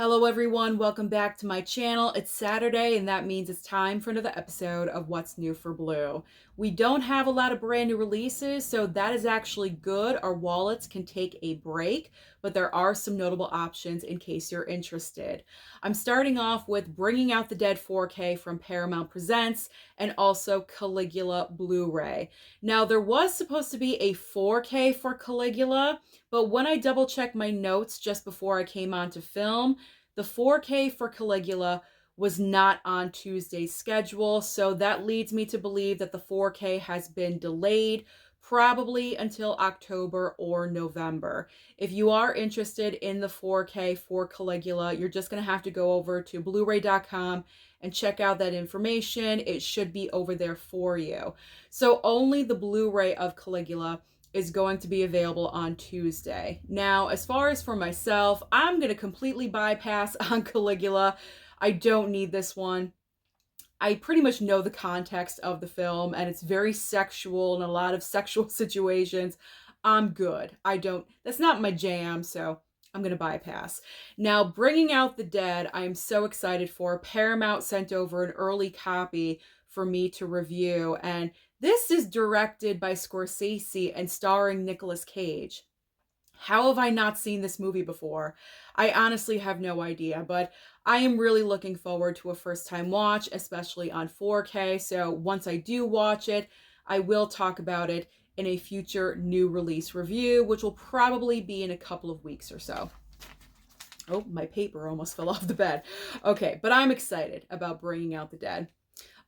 Hello everyone, welcome back to my channel. It's Saturday and that means it's time for another episode of What's New for Blue. We don't have a lot of brand new releases, so that is actually good. Our wallets can take a break, but there are some notable options in case you're interested. I'm starting off with Bringing Out the Dead 4K from Paramount Presents and also Caligula Blu-ray. Now there was supposed to be a 4K for Caligula, but when I double checked my notes just before I came on to film, the 4K for Caligula was not on Tuesday's schedule, so that leads me to believe that the 4K has been delayed, probably until October or November. If you are interested in the 4K for Caligula, you're just going to have to go over to blu-ray.com and check out that information. It should be over there for you. So only the Blu-ray of Caligula is going to be available on Tuesday. Now, as far as for myself, I'm going to completely bypass on Caligula. I don't need this one. I pretty much know the context of the film, and it's very sexual and a lot of sexual situations. I'm good. That's not my jam, so I'm going to bypass. Now, Bringing Out the Dead, I am so excited for. Paramount sent over an early copy for me to review, and this is directed by Scorsese and starring Nicolas Cage. How have I not seen this movie before? I honestly have no idea, but I am really looking forward to a first-time watch, especially on 4K. So once I do watch it, I will talk about it in a future new release review, which will probably be in a couple of weeks or so. Oh, my paper almost fell off the bed. Okay, but I'm excited about Bringing Out the Dead.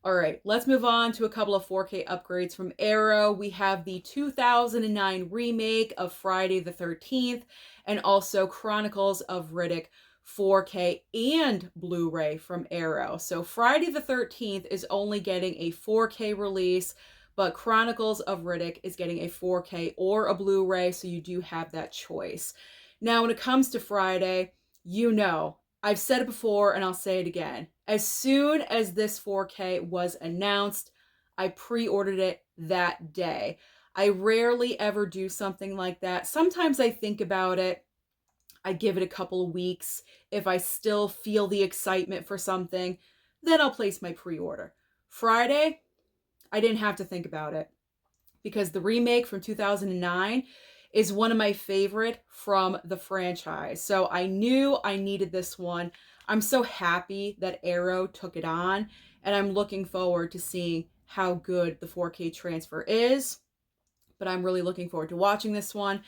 All right, let's move on to a couple of 4K upgrades from Arrow. We have the 2009 remake of Friday the 13th and also Chronicles of Riddick 4K and Blu-ray from Arrow. So Friday the 13th is only getting a 4K release, but Chronicles of Riddick is getting a 4K or a Blu-ray, so you do have that choice. Now, when it comes to Friday, I've said it before and I'll say it again. As soon as this 4K was announced, I pre-ordered it that day. I rarely ever do something like that. Sometimes I think about it. I give it a couple of weeks. If I still feel the excitement for something, then I'll place my pre-order. Friday, I didn't have to think about it because the remake from 2009 is one of my favorite from the franchise. So I knew I needed this one. I'm so happy that Arrow took it on, and I'm looking forward to seeing how good the 4K transfer is. But I'm really looking forward to watching this one.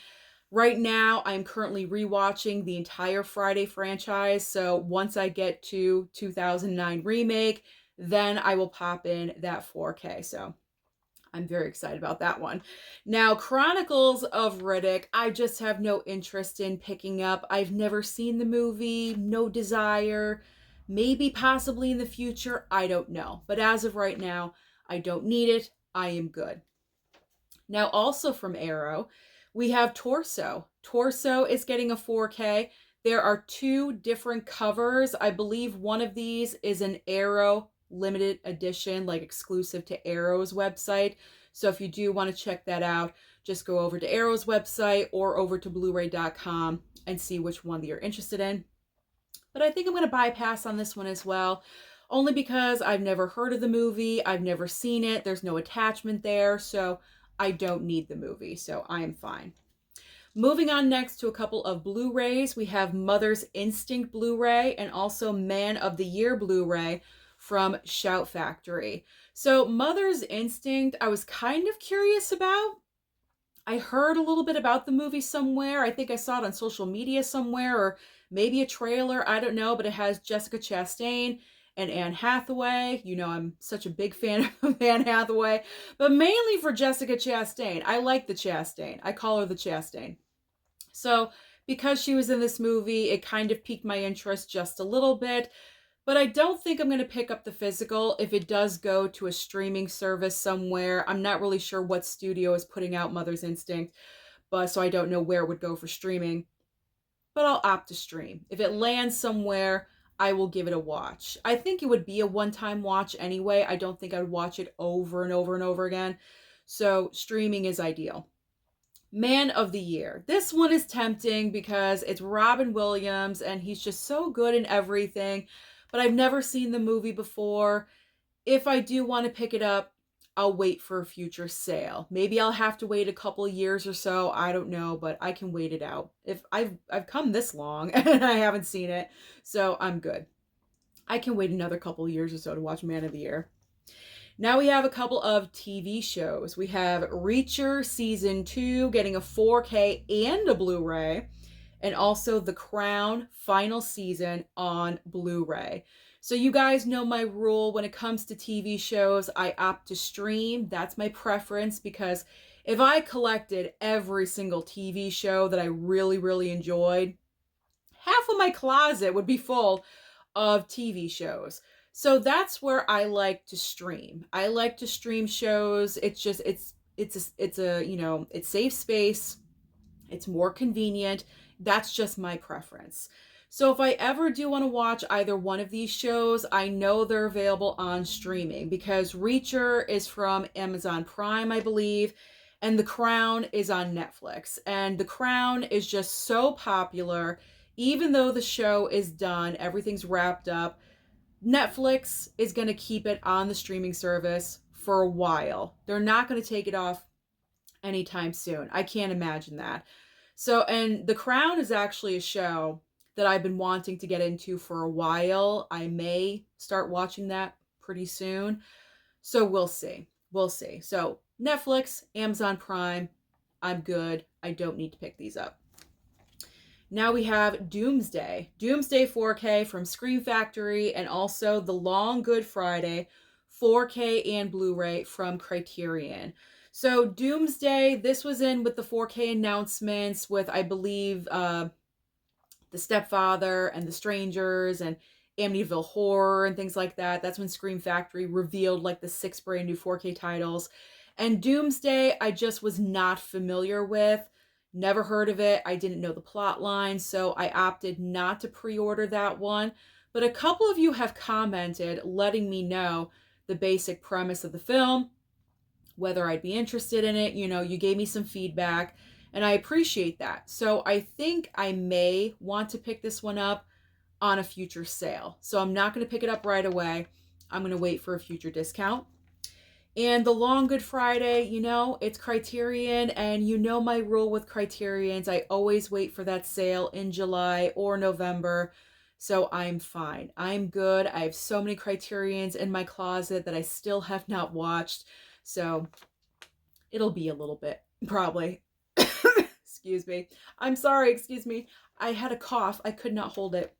Right now, I'm currently rewatching the entire Friday franchise. So once I get to 2009 remake, then I will pop in that 4K. So I'm very excited about that one. Now, Chronicles of Riddick, I just have no interest in picking up. I've never seen the movie, no desire. Maybe possibly in the future, I don't know. But as of right now, I don't need it. I am good. Now, also from Arrow, we have Torso. Torso is getting a 4K. There are two different covers. I believe one of these is an Arrow limited edition, like exclusive to Arrow's website. So if you do want to check that out, just go over to Arrow's website or over to blu-ray.com and see which one that you're interested in. But I think I'm going to bypass on this one as well, only because I've never heard of the movie. I've never seen it. There's no attachment there, so I don't need the movie, so I am fine. Moving on next to a couple of Blu-rays, we have Mother's Instinct Blu-ray and also Man of the Year Blu-ray from Shout Factory. So Mother's Instinct, I was kind of curious about. I heard a little bit about the movie somewhere. I think I saw it on social media somewhere, or maybe a trailer. I don't know, but it has Jessica Chastain and Anne Hathaway. You know, I'm such a big fan of Anne Hathaway, but mainly for Jessica Chastain. I like the Chastain. I call her the Chastain. So because she was in this movie, it kind of piqued my interest just a little bit. But I don't think I'm going to pick up the physical if it does go to a streaming service somewhere. I'm not really sure what studio is putting out Mother's Instinct, but so I don't know where it would go for streaming. But I'll opt to stream. If it lands somewhere, I will give it a watch. I think it would be a one-time watch anyway. I don't think I would watch it over and over and over again. So streaming is ideal. Man of the Year. This one is tempting because it's Robin Williams and he's just so good in everything, but I've never seen the movie before. If I do want to pick it up, I'll wait for a future sale. Maybe I'll have to wait a couple of years or so. I don't know, but I can wait it out. If I've come this long and I haven't seen it, so I'm good. I can wait another couple of years or so to watch Man of the Year. Now we have a couple of TV shows. We have Reacher Season 2 getting a 4K and a Blu-ray, and also The Crown final season on Blu-ray. So you guys know my rule when it comes to TV shows. I opt to stream. That's my preference, because if I collected every single TV show that I really, really enjoyed, half of my closet would be full of TV shows. So that's where I like to stream. I like to stream shows. It's just it's a it saves space. It's more convenient. That's just my preference. So if I ever do want to watch either one of these shows, I know they're available on streaming, because Reacher is from Amazon Prime, I believe, and The Crown is on Netflix. And The Crown is just so popular. Even though the show is done, everything's wrapped up, Netflix is going to keep it on the streaming service for a while. They're not going to take it off anytime soon. I can't imagine that. So, and The Crown is actually a show that I've been wanting to get into for a while. I may start watching that pretty soon. So we'll see. We'll see. So Netflix, Amazon Prime, I'm good. I don't need to pick these up. Now we have Doomsday. Doomsday 4K from Scream Factory, and also The Long Good Friday 4K and Blu-ray from Criterion. So Doomsday, this was in with the 4K announcements with, I believe, The Stepfather and The Strangers and Amityville Horror and things like that. That's when Scream Factory revealed like the 6 brand new 4K titles. And Doomsday, I just was not familiar with. Never heard of it. I didn't know the plot line, so I opted not to pre-order that one. But a couple of you have commented letting me know the basic premise of the film, whether I'd be interested in it. You gave me some feedback, and I appreciate that. So I think I may want to pick this one up on a future sale. So I'm not going to pick it up right away. I'm going to wait for a future discount. And The Long Good Friday, it's Criterion, and my rule with Criterions. I always wait for that sale in July or November, so I'm fine. I'm good. I have so many Criterions in my closet that I still have not watched, so it'll be a little bit, probably. Excuse me. I'm sorry, excuse me. I had a cough. I could not hold it.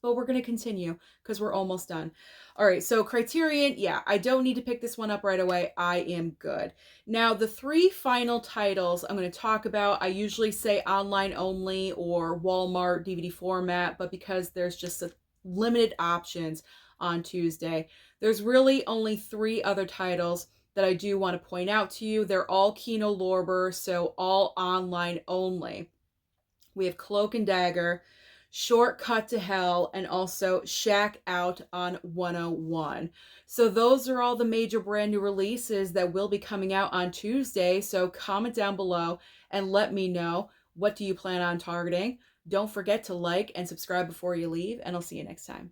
But we're going to continue because we're almost done. All right, so Criterion, yeah, I don't need to pick this one up right away. I am good. Now, the 3 final titles I'm going to talk about, I usually say online only or Walmart DVD format, but because there's just limited options on Tuesday, there's really only 3 other titles that I do want to point out to you. They're all Kino Lorber, so all online only. We have Cloak and Dagger, Shortcut to Hell, and also Shack Out on 101. So those are all the major brand new releases that will be coming out on Tuesday. So comment down below and let me know, what do you plan on targeting? Don't forget to like and subscribe before you leave, and I'll see you next time.